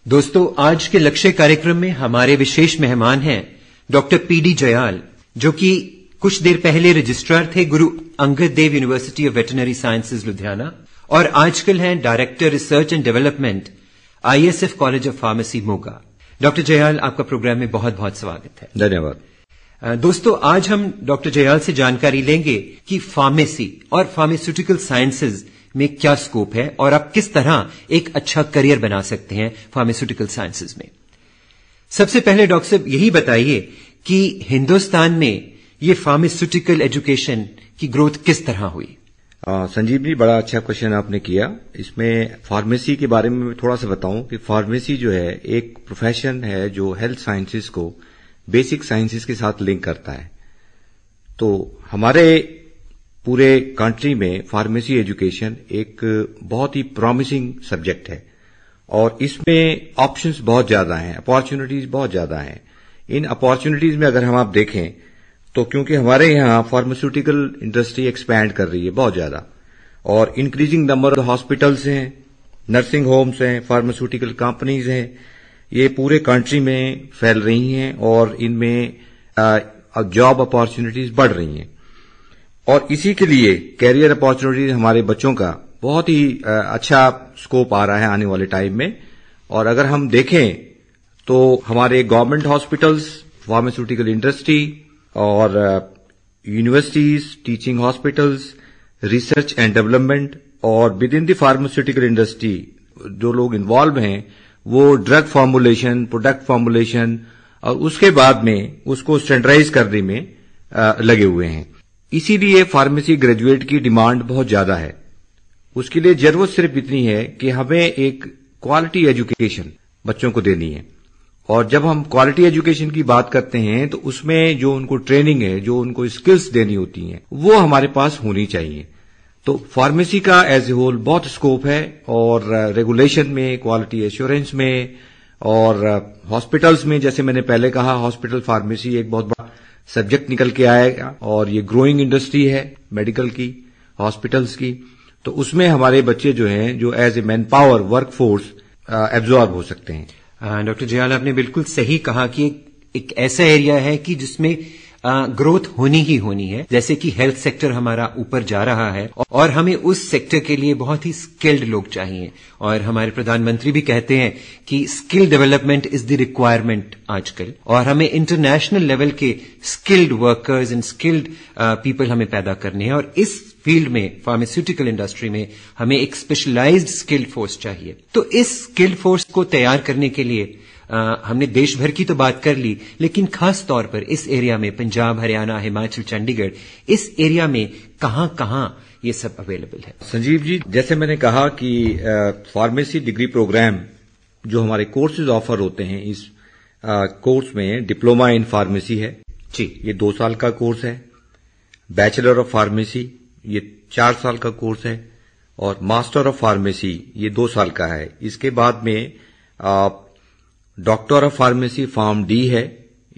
दोस्तों, आज के लक्ष्य कार्यक्रम में हमारे विशेष मेहमान हैं डॉक्टर पीडी जयाल, जो कि कुछ देर पहले रजिस्ट्रार थे Guru Angad Dev university of veterinary sciences Ludhiana और आजकल हैं director research and development ISF college of pharmacy Moga. Doctor Jayal, आपका प्रोग्राम में बहुत बहुत स्वागत है। धन्यवाद। दोस्तों, आज हम डॉक्टर जयाल से जानकारी लेंगे कि फार्मेसी और फार्मास्यूटिकल साइंसेज में क्या स्कोप है और आप किस तरह एक अच्छा करियर बना सकते हैं फार्मास्यूटिकल साइंसेज में। सबसे पहले डॉक्टर साहब यही बताइए कि हिंदुस्तान में ये फार्मास्यूटिकल एजुकेशन की ग्रोथ किस तरह हुई। संजीव जी, बड़ा अच्छा क्वेश्चन आपने किया। इसमें फार्मेसी के बारे में थोड़ा सा बताऊं कि फार्मेसी जो है एक प्रोफेशन है जो हेल्थ साइंसेज को बेसिक साइंसेज के साथ लिंक करता है। तो हमारे पूरे कंट्री में फार्मेसी एजुकेशन एक बहुत ही प्रॉमिसिंग सब्जेक्ट है और इसमें ऑप्शंस बहुत ज्यादा हैं, अपॉर्चुनिटीज बहुत ज्यादा हैं। इन अपॉर्चुनिटीज में अगर हम आप देखें तो क्योंकि हमारे यहाँ फार्मास्यूटिकल इंडस्ट्री एक्सपैंड कर रही है बहुत ज्यादा और इंक्रीजिंग नंबर ऑफ हॉस्पिटल्स हैं, नर्सिंग होम्स हैं, फार्मास्यूटिकल कंपनीज हैं, ये पूरे कंट्री में फैल रही हैं और इनमें जॉब अपॉर्चुनिटीज बढ़ रही हैं और इसी के लिए कैरियर अपॉर्चुनिटीज हमारे बच्चों का बहुत ही अच्छा स्कोप आ रहा है आने वाले टाइम में। और अगर हम देखें तो हमारे गवर्नमेंट हॉस्पिटल्स, फार्मास्यूटिकल इंडस्ट्री और universities, teaching hospitals, research and development और within the pharmaceutical industry जो लोग इन्वॉल्व हैं वो ड्रग फॉर्मुलेशन, प्रोडक्ट फॉर्मुलेशन और उसके बाद में उसको स्टैंडर्डाइज करने में लगे हुए हैं। इसीलिए फार्मेसी ग्रेजुएट की डिमांड बहुत ज्यादा है। उसके लिए जरूरत सिर्फ इतनी है कि हमें एक क्वालिटी एजुकेशन बच्चों को देनी है और जब हम क्वालिटी एजुकेशन की बात करते हैं तो उसमें जो उनको ट्रेनिंग है, जो उनको स्किल्स देनी होती हैं, वो हमारे पास होनी चाहिए। तो फार्मेसी का एज ए होल बहुत स्कोप है और रेगुलेशन में, क्वालिटी एश्योरेंस में और हॉस्पिटल्स में, जैसे मैंने पहले कहा, हॉस्पिटल फार्मेसी एक बहुत बड़ा सब्जेक्ट निकल के आएगा और ये ग्रोइंग इंडस्ट्री है मेडिकल की, हॉस्पिटल्स की। तो उसमें हमारे बच्चे जो हैं जो as a man power work force absorb हो सकते हैं। डॉक्टर जयाल, आपने बिल्कुल सही कहा कि एक ऐसा एरिया है कि जिसमें ग्रोथ होनी ही होनी है। जैसे कि हेल्थ सेक्टर हमारा ऊपर जा रहा है और हमें उस सेक्टर के लिए बहुत ही स्किल्ड लोग चाहिए और हमारे प्रधानमंत्री भी कहते हैं कि skill development is the requirement आजकल और हमें इंटरनेशनल लेवल के skilled workers and skilled people हमें पैदा करने हैं और इस फील्ड में, फार्मास्यूटिकल इंडस्ट्री में, हमें एक स्पेशलाइज्ड स्किल्ड फोर्स चाहिए। तो इस स्किल्ड फोर्स को तैयार करने के लिए हमने देश भर की तो बात कर ली, लेकिन खास तौर पर इस एरिया में पंजाब, हरियाणा, हिमाचल, चंडीगढ़, इस एरिया में कहां ये सब अवेलेबल है। संजीव जी, जैसे मैंने कहा कि फार्मेसी डिग्री प्रोग्राम जो हमारे कोर्सेज ऑफर होते हैं, इस कोर्स में डिप्लोमा इन फार्मेसी है जी, ये 2 साल का कोर्स है। बैचलर ऑफ फार्मेसी ये 4 साल का कोर्स है और मास्टर ऑफ फार्मेसी ये 2 साल का है। इसके बाद में doctor of pharmacy form D है,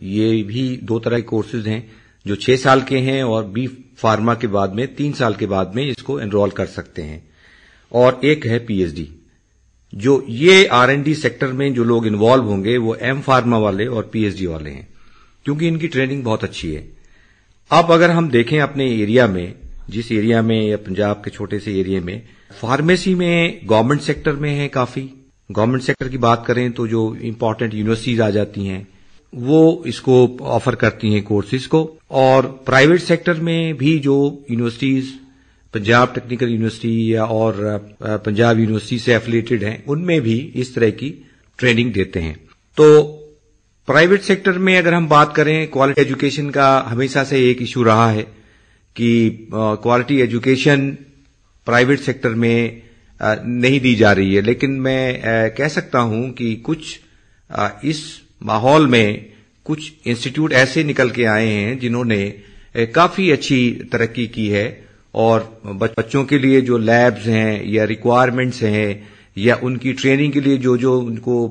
ये भी 2 तरह के कोर्सेज हैं जो 6 साल के हैं और बी फार्मा के बाद में 3 साल के बाद में इसको एनरोल कर सकते हैं। और एक है PhD, जो ये R&D सेक्टर में जो लोग इन्वॉल्व होंगे वो M फार्मा वाले और PhD वाले हैं, क्योंकि इनकी ट्रेनिंग बहुत अच्छी है। अब अगर हम देखें अपने एरिया में, जिस एरिया में या पंजाब के छोटे से एरिया में फार्मेसी में गवर्नमेंट सेक्टर में है काफी। गवर्नमेंट सेक्टर की बात करें तो जो इंपॉर्टेंट यूनिवर्सिटीज आ जाती हैं वो इसको ऑफर करती हैं कोर्सेज को, और प्राइवेट सेक्टर में भी जो यूनिवर्सिटीज पंजाब टेक्निकल यूनिवर्सिटी या और पंजाब यूनिवर्सिटी से एफिलिएटेड हैं उनमें भी इस तरह की ट्रेनिंग देते हैं। तो प्राइवेट सेक्टर में अगर हम बात करें, क्वालिटी एजुकेशन का हमेशा से एक इशू रहा है कि क्वालिटी एजुकेशन प्राइवेट सेक्टर में नहीं दी जा रही है, लेकिन मैं कह सकता हूं कि कुछ इस माहौल में कुछ इंस्टीट्यूट ऐसे निकल के आए हैं जिन्होंने काफी अच्छी तरक्की की है और बच्चों के लिए जो लैब्स हैं या रिक्वायरमेंट्स हैं या उनकी ट्रेनिंग के लिए जो उनको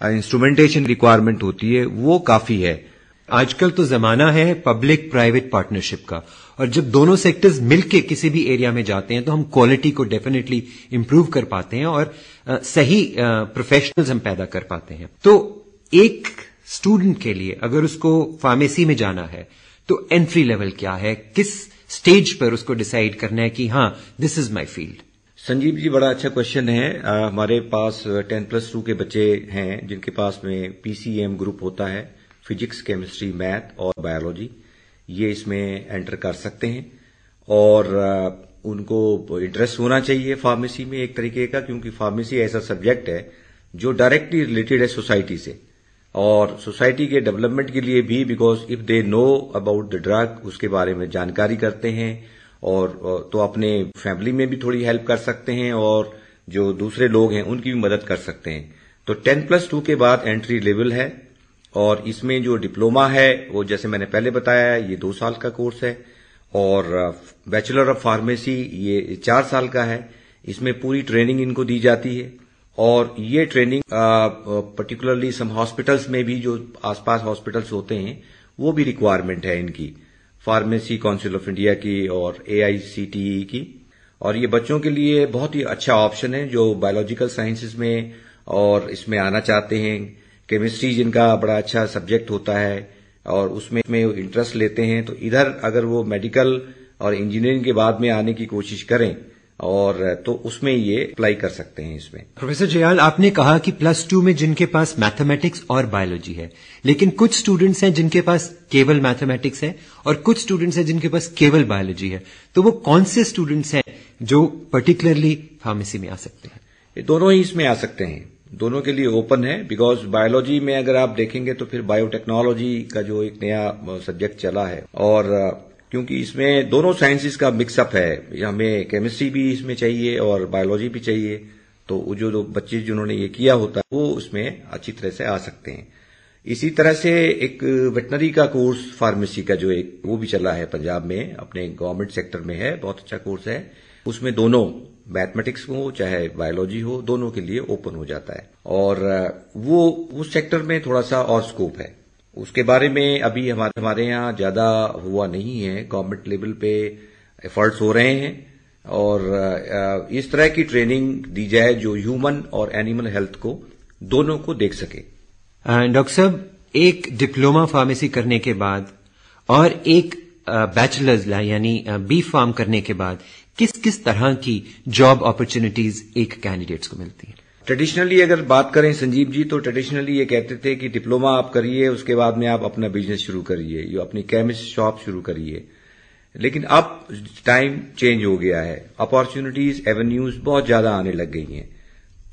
इंस्ट्रूमेंटेशन रिक्वायरमेंट होती है वो काफी है। आजकल तो जमाना है पब्लिक प्राइवेट पार्टनरशिप का और जब दोनों सेक्टर्स मिलके किसी भी एरिया में जाते हैं तो हम क्वालिटी को डेफिनेटली इंप्रूव कर पाते हैं और सही प्रोफेशनल्स हम पैदा कर पाते हैं। तो एक स्टूडेंट के लिए अगर उसको फार्मेसी में जाना है तो एंट्री लेवल क्या है, किस स्टेज पर उसको डिसाइड करना है कि हाँ this is my field? Sanjeev ji, बड़ा अच्छा क्वेश्चन है। हमारे पास 10+2 के बच्चे हैं जिनके पास में PCM ग्रुप होता है, फिजिक्स, केमिस्ट्री, मैथ और बायोलॉजी। ये इसमें एंटर कर सकते हैं और उनको इंटरेस्ट होना चाहिए फार्मेसी में एक तरीके का, क्योंकि फार्मेसी ऐसा सब्जेक्ट है जो डायरेक्टली रिलेटेड है सोसाइटी से और सोसाइटी के डेवलपमेंट के लिए भी, because if they know about the drug, उसके बारे में जानकारी करते हैं और तो अपने फैमिली में भी थोड़ी हेल्प कर सकते हैं और जो दूसरे लोग हैं उनकी भी मदद कर सकते हैं। तो 10+2 के बाद एंट्री लेवल है और इसमें जो डिप्लोमा है वो जैसे मैंने पहले बताया ये 2 साल का कोर्स है और बैचलर ऑफ फार्मेसी ये 4 साल का है। इसमें पूरी ट्रेनिंग इनको दी जाती है और ये ट्रेनिंग पर्टिकुलरली सम हॉस्पिटल्स में भी, जो आसपास हॉस्पिटल्स होते हैं, वो भी रिक्वायरमेंट है इनकी, फार्मेसी काउंसिल ऑफ इंडिया की और AICTE की। और ये बच्चों के लिए बहुत ही अच्छा ऑप्शन है जो बायोलॉजिकल साइंसेज में और इसमें आना चाहते हैं। केमिस्ट्री जिनका बड़ा अच्छा सब्जेक्ट होता है और उसमें इंटरेस्ट लेते हैं, तो इधर अगर वो मेडिकल और इंजीनियरिंग के बाद में आने की कोशिश करें और तो उसमें ये अप्लाई कर सकते हैं इसमें। प्रोफेसर जयाल, आपने कहा कि +2 में जिनके पास मैथमेटिक्स और बायोलॉजी है, लेकिन कुछ स्टूडेंट्स हैं जिनके पास केवल मैथमेटिक्स है और कुछ स्टूडेंट्स हैं जिनके पास केवल बायोलॉजी है। तो वो कौन से स्टूडेंट्स हैं जो पर्टिकुलरली फार्मेसी में आ सकते हैं? ये दोनों ही इसमें आ सकते हैं, दोनों के लिए ओपन है। बिकॉज बायोलॉजी में अगर आप देखेंगे तो फिर बायोटेक्नोलॉजी का जो एक नया सब्जेक्ट चला है और क्योंकि इसमें दोनों साइंसेस का मिक्सअप है, हमें केमिस्ट्री भी इसमें चाहिए और बायोलॉजी भी चाहिए, तो जो बच्चे जिन्होंने ये किया होता है वो उसमें अच्छी तरह से आ सकते हैं। इसी तरह से एक वेटनरी का कोर्स फार्मेसी का जो एक वो भी चला है पंजाब में, अपने गवर्नमेंट सेक्टर में है, बहुत अच्छा कोर्स है। उसमें दोनों मैथमेटिक्स हो चाहे बायोलॉजी हो, दोनों के लिए ओपन हो जाता है और वो उस सेक्टर में थोड़ा सा और स्कोप है। उसके बारे में अभी हमारे यहाँ ज्यादा हुआ नहीं है, गवर्नमेंट लेवल पे एफर्ट्स हो रहे हैं और इस तरह की ट्रेनिंग दी जाए जो ह्यूमन और एनिमल हेल्थ को दोनों को देख सके। डॉक्टर साहब, एक डिप्लोमा फार्मेसी करने के बाद और एक बैचलर्स यानी बी फार्म करने के बाद किस किस तरह की जॉब अपॉर्चुनिटीज एक कैंडिडेट्स को मिलती है? ट्रेडिशनली अगर बात करें संजीव जी, तो ट्रेडिशनली ये कहते थे कि डिप्लोमा आप करिए, उसके बाद में आप अपना बिजनेस शुरू करिए, ये अपनी केमिस्ट शॉप शुरू करिए। लेकिन अब टाइम चेंज हो गया है, अपॉर्चुनिटीज, एवेन्यूज बहुत ज्यादा आने लग गई हैं।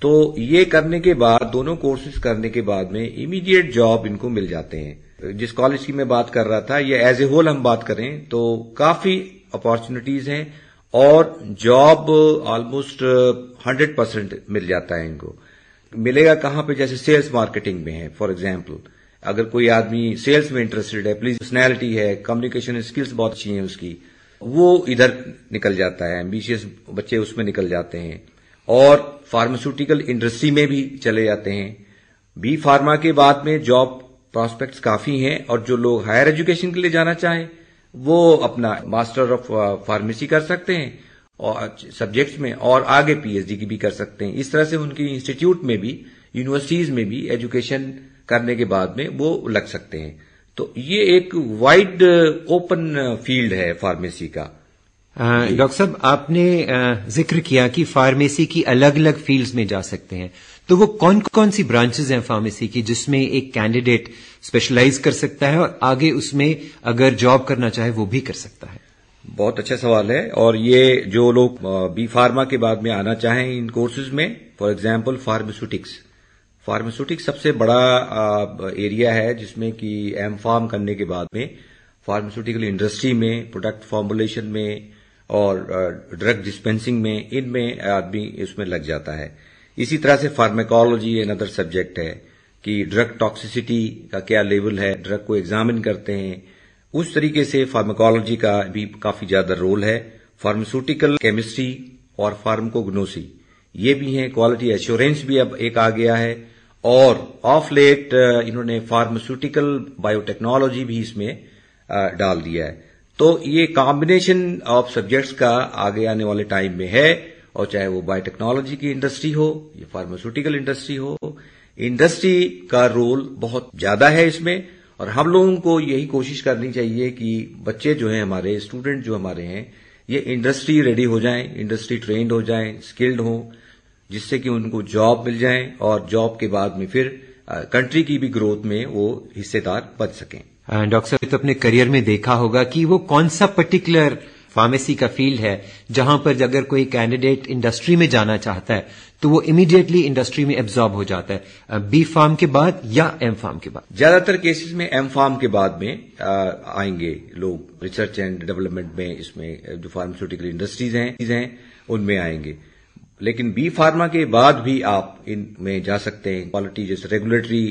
तो ये करने के बाद, दोनों कोर्सेज करने के बाद में इमीडिएट जॉब इनको मिल जाते हैं। जिस कॉलेज की मैं बात कर रहा था, ये एज ए होल हम बात करें तो काफी अपॉर्चुनिटीज हैं और जॉब ऑलमोस्ट 100% मिल जाता है इनको। मिलेगा कहां पे? जैसे सेल्स मार्केटिंग में है फॉर एग्जांपल, अगर कोई आदमी सेल्स में इंटरेस्टेड है, पर्सनैलिटी है, कम्युनिकेशन स्किल्स बहुत अच्छी हैं उसकी, वो इधर निकल जाता है, एम्बिशियस बच्चे उसमें निकल जाते हैं और फार्मास्यूटिकल इंडस्ट्री में भी चले जाते हैं। बी फार्मा के बाद में जॉब प्रॉस्पेक्ट्स काफी हैं और जो लोग हायर एजुकेशन के लिए जाना चाहें वो अपना मास्टर ऑफ फार्मेसी कर सकते हैं और सब्जेक्ट्स में और आगे PhD की भी कर सकते हैं। इस तरह से उनकी इंस्टीट्यूट में भी, यूनिवर्सिटीज में भी एजुकेशन करने के बाद में वो लग सकते हैं। तो ये एक वाइड ओपन फील्ड है फार्मेसी का। डॉक्टर साहब, आपने जिक्र किया कि फार्मेसी की अलग अलग फील्ड्स में जा सकते हैं, तो वो कौन कौन सी ब्रांचेस हैं फार्मेसी की जिसमें एक कैंडिडेट स्पेशलाइज कर सकता है और आगे उसमें अगर जॉब करना चाहे वो भी कर सकता है? बहुत अच्छा सवाल है। और ये जो लोग बी फार्मा के बाद में आना चाहें इन कोर्सेज में, फॉर एग्जांपल फार्मास्यूटिक्स सबसे बड़ा एरिया है जिसमें कि एम फार्म करने के बाद में फार्मास्यूटिकल इंडस्ट्री में, प्रोडक्ट फॉर्मुलेशन में और ड्रग डिस्पेंसिंग में, इनमें आदमी इसमें लग जाता है। इसी तरह से फार्माकोलॉजी अनदर सब्जेक्ट है कि ड्रग टॉक्सिसिटी का क्या लेवल है, ड्रग को एग्जामिन करते हैं, उस तरीके से फार्माकोलॉजी का भी काफी ज्यादा रोल है। फार्मास्यूटिकल केमिस्ट्री और फार्माकोग्नोसी ये भी हैं, क्वालिटी एश्योरेंस भी अब एक आ गया है और ऑफ लेट इन्होंने फार्मास्यूटिकल बायोटेक्नोलॉजी भी इसमें डाल दिया है। तो ये कॉम्बिनेशन ऑफ सब्जेक्ट्स का आगे आने वाले टाइम में है, और चाहे वो बायोटेक्नोलॉजी की इंडस्ट्री हो या फार्मास्यूटिकल इंडस्ट्री हो, इंडस्ट्री का रोल बहुत ज्यादा है इसमें। और हम लोगों को यही कोशिश करनी चाहिए कि बच्चे जो हैं हमारे, स्टूडेंट जो हमारे हैं, ये इंडस्ट्री रेडी हो जाएं, इंडस्ट्री ट्रेंड हो जाएं, स्किल्ड हो, जिससे कि उनको जॉब मिल जाए और जॉब के बाद में फिर कंट्री की भी ग्रोथ में वो हिस्सेदार बन सकें। डॉक्टर साहब, तो अपने करियर में देखा होगा कि वो कौन सा पर्टिकुलर फार्मेसी का फील्ड है जहां पर अगर कोई कैंडिडेट इंडस्ट्री में जाना चाहता है तो वो इमीडिएटली इंडस्ट्री में एब्जॉर्ब हो जाता है, बी फार्म के बाद या एम फार्म के बाद? ज्यादातर केसेस में एम फार्म के बाद में आएंगे लोग, रिसर्च एंड डेवलपमेंट में, इसमें जो फार्मास्यूटिकल इंडस्ट्रीज हैं उनमें आएंगे। लेकिन बी फार्मा के बाद भी आप इनमें जा सकते हैं। क्वालिटी, जैसे रेगुलेटरी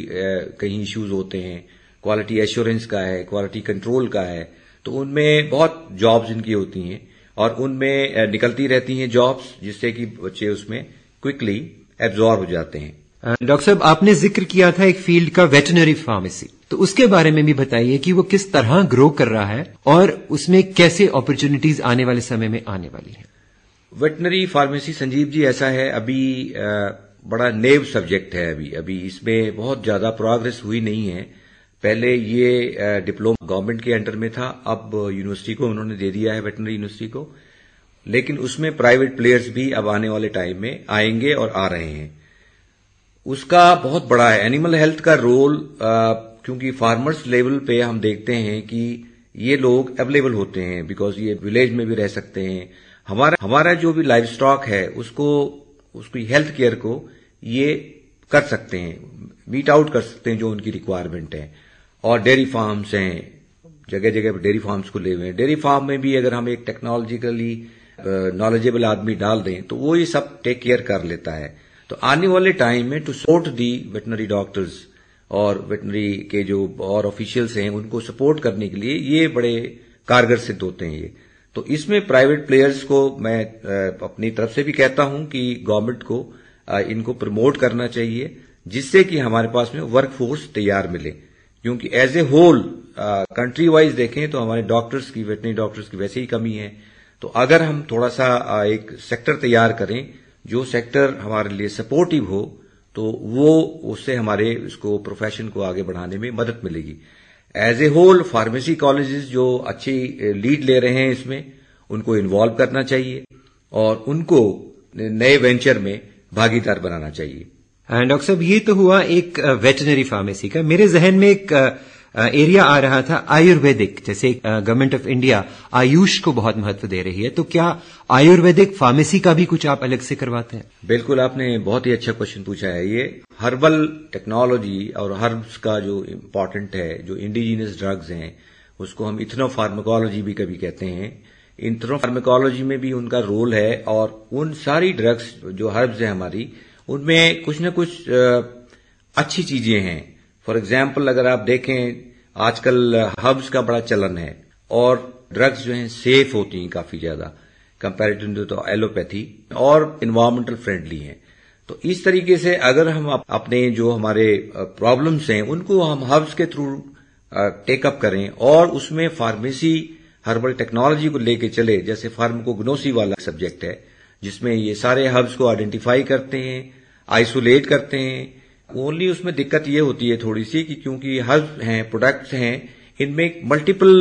कहीं इश्यूज होते हैं, क्वालिटी एश्योरेंस का है, क्वालिटी कंट्रोल का है, तो उनमें बहुत जॉब्स इनकी होती हैं और उनमें निकलती रहती हैं जॉब्स, जिससे कि बच्चे उसमें क्विकली एब्जॉर्ब हो जाते हैं। डॉक्टर साहब, आपने जिक्र किया था एक फील्ड का, वेटरनरी फार्मेसी, तो उसके बारे में भी बताइए कि वो किस तरह ग्रो कर रहा है और उसमें कैसे अपॉर्चुनिटीज आने वाले समय में आने वाली है। वेटनरी फार्मेसी, संजीव जी, ऐसा है, अभी बड़ा नेव सब्जेक्ट है। अभी इसमें बहुत ज्यादा प्रोग्रेस हुई नहीं है। पहले ये डिप्लोमा गवर्नमेंट के अंडर में था, अब यूनिवर्सिटी को उन्होंने दे दिया है, वेटनरी यूनिवर्सिटी को। लेकिन उसमें प्राइवेट प्लेयर्स भी अब आने वाले टाइम में आएंगे और आ रहे हैं। उसका बहुत बड़ा है एनिमल हेल्थ का रोल, क्योंकि फार्मर्स लेवल पे हम देखते हैं कि ये लोग अवेलेबल होते हैं, बिकॉज ये विलेज में भी रह सकते हैं। हमारा जो भी लाइव स्टॉक है उसकी हेल्थ केयर को ये कर सकते हैं, मीट आउट कर सकते हैं जो उनकी रिक्वायरमेंट है। और डेयरी फार्म्स हैं, जगह जगह पर डेयरी फार्म्स खुले हुए हैं। डेयरी फार्म में भी अगर हम एक टेक्नोलॉजिकली नॉलेजेबल आदमी डाल दें तो वो ये सब टेक केयर कर लेता है। तो आने वाले टाइम में to support the veterinary doctors और वेटनरी के जो और ऑफिशियल्स हैं, उनको सपोर्ट करने के लिए ये बड़े कारगर सिद्ध होते हैं ये। तो इसमें प्राइवेट प्लेयर्स को मैं अपनी तरफ से भी कहता हूं कि गवर्नमेंट को इनको प्रमोट करना चाहिए, जिससे कि हमारे पास में वर्कफोर्स तैयार मिले। क्योंकि as a whole country wise देखें तो हमारे डॉक्टर्स की, वेटनरी डॉक्टर्स की वैसे ही कमी है। तो अगर हम थोड़ा सा एक सेक्टर तैयार करें, जो सेक्टर हमारे लिए सपोर्टिव हो, तो वो उससे हमारे इसको प्रोफेशन को आगे बढ़ाने में मदद मिलेगी। As a whole pharmacy colleges जो अच्छी लीड ले रहे हैं इसमें, उनको इन्वॉल्व करना चाहिए और उनको नए वेंचर में भागीदार बनाना चाहिए। डॉक्टर साहब, ये तो हुआ एक वेटरनरी फार्मेसी का। मेरे जहन में एक एरिया आ रहा था आयुर्वेदिक, जैसे गवर्नमेंट ऑफ इंडिया आयुष को बहुत महत्व दे रही है, तो क्या आयुर्वेदिक फार्मेसी का भी कुछ आप अलग से करवाते हैं? बिल्कुल, आपने बहुत ही अच्छा क्वेश्चन पूछा है। ये हर्बल टेक्नोलॉजी और हर्ब्स का जो इम्पोर्टेंट है, जो इंडिजीनियस ड्रग्स हैं, उसको हम इथनोफार्मेकोलॉजी भी कभी कहते हैं। इथनोफार्मेकोलॉजी में भी उनका रोल है और उन सारी ड्रग्स जो हर्ब्स हैं हमारी, उनमें कुछ न कुछ अच्छी चीजें हैं। फॉर एग्जाम्पल अगर आप देखें, आजकल हर्ब्स का बड़ा चलन है और ड्रग्स जो हैं सेफ होती हैं काफी ज्यादा कंपैरेटिव टू एलोपैथी, और इन्वायरमेंटल फ्रेंडली हैं। तो इस तरीके से अगर हम अपने जो हमारे प्रॉब्लम्स हैं उनको हम हर्ब्स के थ्रू टेकअप करें और उसमें फार्मेसी हर्बल टेक्नोलॉजी को लेके चले, जैसे फार्माकोग्नोसी वाला सब्जेक्ट है, जिसमें ये सारे हर्ब्स को आइडेंटिफाई करते हैं, आइसोलेट करते हैं। ओनली उसमें दिक्कत ये होती है थोड़ी सी कि क्योंकि हर्ब्स हैं, प्रोडक्ट्स हैं, इनमें मल्टीपल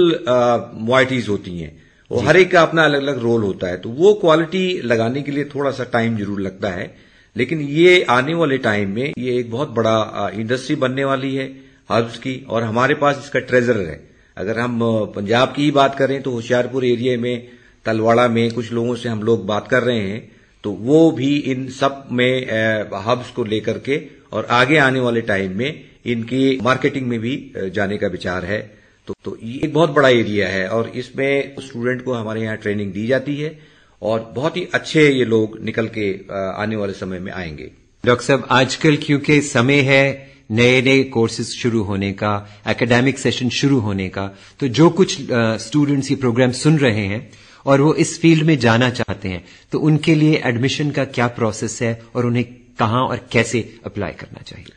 मॉइटीज होती हैं, वो हर एक का अपना अलग अलग रोल होता है। तो वो क्वालिटी लगाने के लिए थोड़ा सा टाइम जरूर लगता है। लेकिन ये आने वाले टाइम में ये एक बहुत बड़ा इंडस्ट्री बनने वाली है हर्ब्स की, और हमारे पास इसका ट्रेजर है। अगर हम पंजाब की ही बात करें तो होशियारपुर एरिया में, तलवाड़ा में कुछ लोगों से हम लोग बात कर रहे हैं, तो वो भी इन सब में हब्स को लेकर के और आगे आने वाले टाइम में इनकी मार्केटिंग में भी जाने का विचार है। तो ये एक बहुत बड़ा एरिया है और इसमें स्टूडेंट को हमारे यहाँ ट्रेनिंग दी जाती है और बहुत ही अच्छे ये लोग निकल के आने वाले समय में आएंगे। डॉक्टर साहब, आजकल क्योंकि समय है नए नए कोर्सेज शुरू होने का, एकेडमिक सेशन शुरू होने का, तो जो कुछ स्टूडेंट्स ये प्रोग्राम सुन रहे हैं और वो इस फील्ड में जाना चाहते हैं, तो उनके लिए एडमिशन का क्या प्रोसेस है और उन्हें कहां और कैसे अप्लाई करना चाहिए?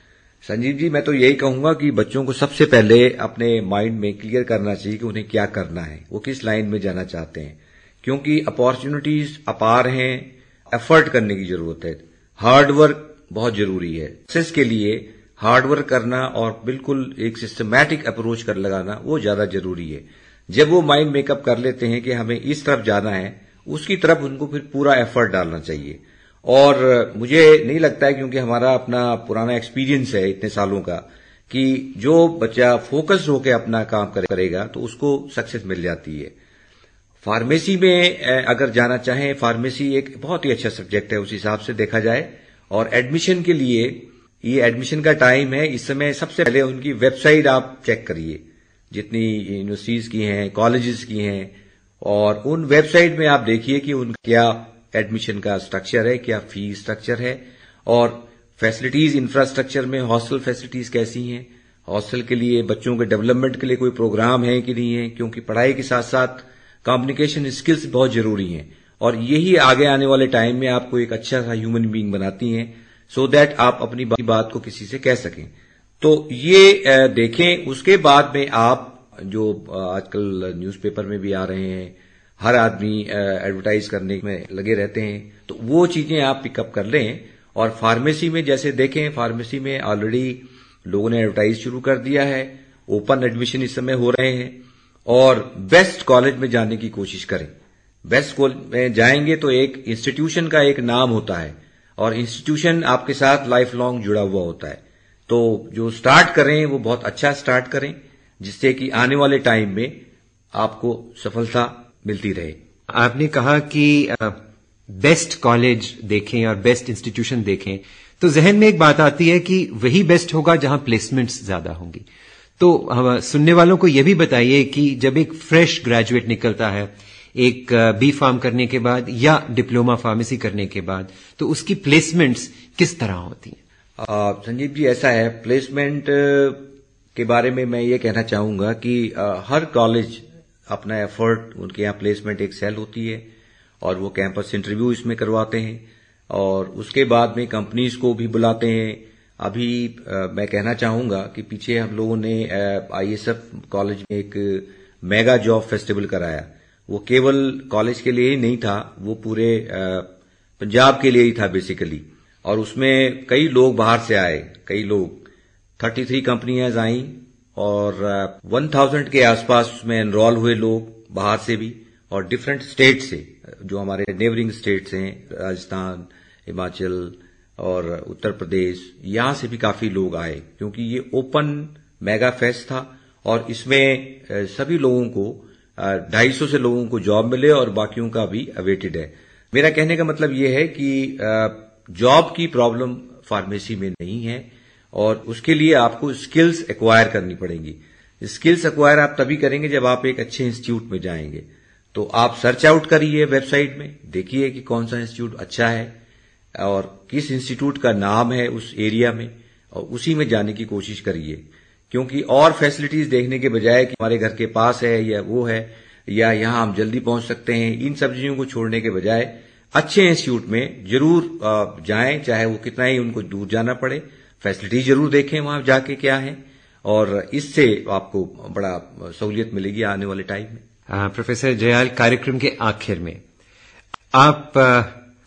संजीव जी, मैं तो यही कहूंगा कि बच्चों को सबसे पहले अपने माइंड में क्लियर करना चाहिए कि उन्हें क्या करना है, वो किस लाइन में जाना चाहते हैं, क्योंकि अपॉर्चुनिटीज अपार हैं। एफर्ट करने की जरूरत है, हार्ड वर्क बहुत जरूरी है। सक्सेस के लिए हार्ड वर्क करना और बिल्कुल एक सिस्टमैटिक अप्रोच कर लगाना वो ज्यादा जरूरी है। जब वो माइंड मेकअप कर लेते हैं कि हमें इस तरफ जाना है, उसकी तरफ उनको फिर पूरा एफर्ट डालना चाहिए। और मुझे नहीं लगता है, क्योंकि हमारा अपना पुराना एक्सपीरियंस है इतने सालों का, कि जो बच्चा फोकस होकर अपना काम करेगा तो उसको सक्सेस मिल जाती है। फार्मेसी में अगर जाना चाहें, फार्मेसी एक बहुत ही अच्छा सब्जेक्ट है उस हिसाब से देखा जाए। और एडमिशन के लिए ये एडमिशन का टाइम है इस समय। सबसे पहले उनकी वेबसाइट आप चेक करिए, जितनी यूनिवर्सिटीज की हैं, कॉलेजेस की हैं, और उन वेबसाइट में आप देखिए कि उनका क्या एडमिशन का स्ट्रक्चर है, क्या फीस स्ट्रक्चर है, और फैसिलिटीज इंफ्रास्ट्रक्चर में हॉस्टल फैसिलिटीज कैसी हैं, हॉस्टल के लिए बच्चों के डेवलपमेंट के लिए कोई प्रोग्राम है कि नहीं है, क्योंकि पढ़ाई के साथ साथ कम्युनिकेशन स्किल्स बहुत जरूरी हैं और यही आगे आने वाले टाइम में आपको एक अच्छा सा ह्यूमन बीइंग बनाती हैं, सो दैट आप अपनी बात को किसी से कह सकें। तो ये देखें। उसके बाद में आप जो आजकल न्यूज़पेपर में भी आ रहे हैं, हर आदमी एडवर्टाइज करने में लगे रहते हैं, तो वो चीजें आप पिकअप कर लें। और फार्मेसी में जैसे देखें, फार्मेसी में ऑलरेडी लोगों ने एडवर्टाइज शुरू कर दिया है, ओपन एडमिशन इस समय हो रहे हैं, और बेस्ट कॉलेज में जाने की कोशिश करें। बेस्ट कॉलेज में जाएंगे तो एक इंस्टीट्यूशन का एक नाम होता है, और इंस्टीट्यूशन आपके साथ लाइफ लॉन्ग जुड़ा हुआ होता है। तो जो स्टार्ट करें वो बहुत अच्छा स्टार्ट करें, जिससे कि आने वाले टाइम में आपको सफलता मिलती रहे। आपने कहा कि बेस्ट कॉलेज देखें और बेस्ट इंस्टीट्यूशन देखें, तो जहन में एक बात आती है कि वही बेस्ट होगा जहां प्लेसमेंट्स ज्यादा होंगी। तो हम सुनने वालों को यह भी बताइए कि जब एक फ्रेश ग्रेजुएट निकलता है एक बी फार्म करने के बाद या डिप्लोमा फार्मेसी करने के बाद, तो उसकी प्लेसमेंट्स किस तरह होती हैं? संजीव जी, ऐसा है, प्लेसमेंट के बारे में मैं ये कहना चाहूंगा कि हर कॉलेज अपना एफर्ट, उनके यहाँ प्लेसमेंट एक सेल होती है और वो कैंपस इंटरव्यू इसमें करवाते हैं और उसके बाद में कंपनीज को भी बुलाते हैं। अभी मैं कहना चाहूंगा कि पीछे हम लोगों ने ISF कॉलेज में एक मेगा जॉब फेस्टिवल कराया। वो केवल कॉलेज के लिए ही नहीं था, वो पूरे पंजाब के लिए ही था बेसिकली, और उसमें कई लोग बाहर से आए, कई लोग 33 कंपनियां आई और 1000 के आसपास उसमें एनरोल हुए लोग बाहर से भी और डिफरेंट स्टेट से, जो हमारे नेबरिंग स्टेट्स हैं, राजस्थान, हिमाचल और उत्तर प्रदेश, यहां से भी काफी लोग आए, क्योंकि ये ओपन मेगा फेस्ट था और इसमें सभी लोगों को 250 से लोगों को जॉब मिले और बाकियों का भी अवेटेड है। मेरा कहने का मतलब यह है कि जॉब की प्रॉब्लम फार्मेसी में नहीं है और उसके लिए आपको स्किल्स एक्वायर करनी पड़ेंगी। स्किल्स एक्वायर आप तभी करेंगे जब आप एक अच्छे इंस्टीट्यूट में जाएंगे। तो आप सर्च आउट करिए वेबसाइट में, देखिए कि कौन सा इंस्टीट्यूट अच्छा है और किस इंस्टीट्यूट का नाम है उस एरिया में, और उसी में जाने की कोशिश करिए। क्योंकि और फैसिलिटीज देखने के बजाय कि हमारे घर के पास है या वो है या यहां हम जल्दी पहुंच सकते हैं, इन सब चीजों को छोड़ने के बजाय अच्छे इंस्टीट्यूट में जरूर जाएं, चाहे वो कितना ही उनको दूर जाना पड़े। फैसिलिटी जरूर देखें वहां जाके क्या है, और इससे आपको बड़ा सहूलियत मिलेगी आने वाले टाइम में। प्रोफेसर जयाल, कार्यक्रम के आखिर में आप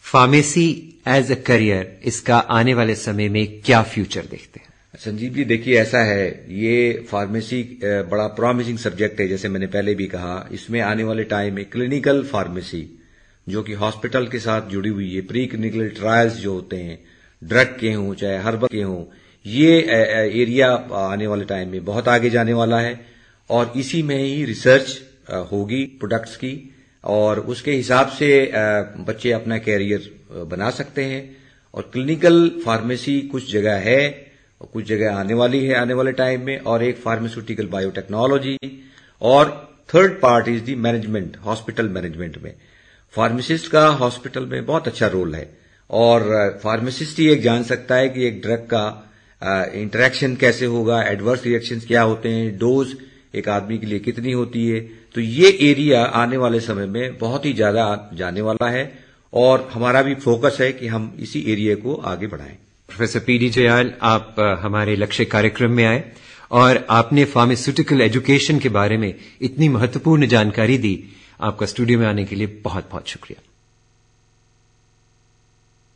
फार्मेसी एज अ करियर, इसका आने वाले समय में क्या फ्यूचर देखते हैं? संजीव जी, देखिए ऐसा है, ये फार्मेसी बड़ा प्रॉमिसिंग सब्जेक्ट है। जैसे मैंने पहले भी कहा, इसमें आने वाले टाइम में क्लिनिकल फार्मेसी, जो कि हॉस्पिटल के साथ जुड़ी हुई है, प्री क्लिनिकल ट्रायल्स जो होते हैं, ड्रग के हों चाहे हर्बल के हों, ये एरिया आने वाले टाइम में बहुत आगे जाने वाला है और इसी में ही रिसर्च होगी प्रोडक्ट्स की, और उसके हिसाब से बच्चे अपना कैरियर बना सकते हैं। और क्लिनिकल फार्मेसी कुछ जगह है और कुछ जगह आने वाली है आने वाले टाइम में, और एक फार्मास्यूटिकल बायोटेक्नोलॉजी, और third part is the management, hospital management में फार्मासिस्ट का हॉस्पिटल में बहुत अच्छा रोल है। और फार्मासिस्ट ही एक जान सकता है कि एक ड्रग का इंटरेक्शन कैसे होगा, एडवर्स रिएक्शंस क्या होते हैं, डोज एक आदमी के लिए कितनी होती है। तो ये एरिया आने वाले समय में बहुत ही ज्यादा जाने वाला है और हमारा भी फोकस है कि हम इसी एरिया को आगे बढ़ाएं। प्रोफेसर पीडी जयाल, आप हमारे लक्ष्य कार्यक्रम में आए और आपने फार्मास्यूटिकल एजुकेशन के बारे में इतनी महत्वपूर्ण जानकारी दी। आपका स्टूडियो में आने के लिए बहुत बहुत शुक्रिया।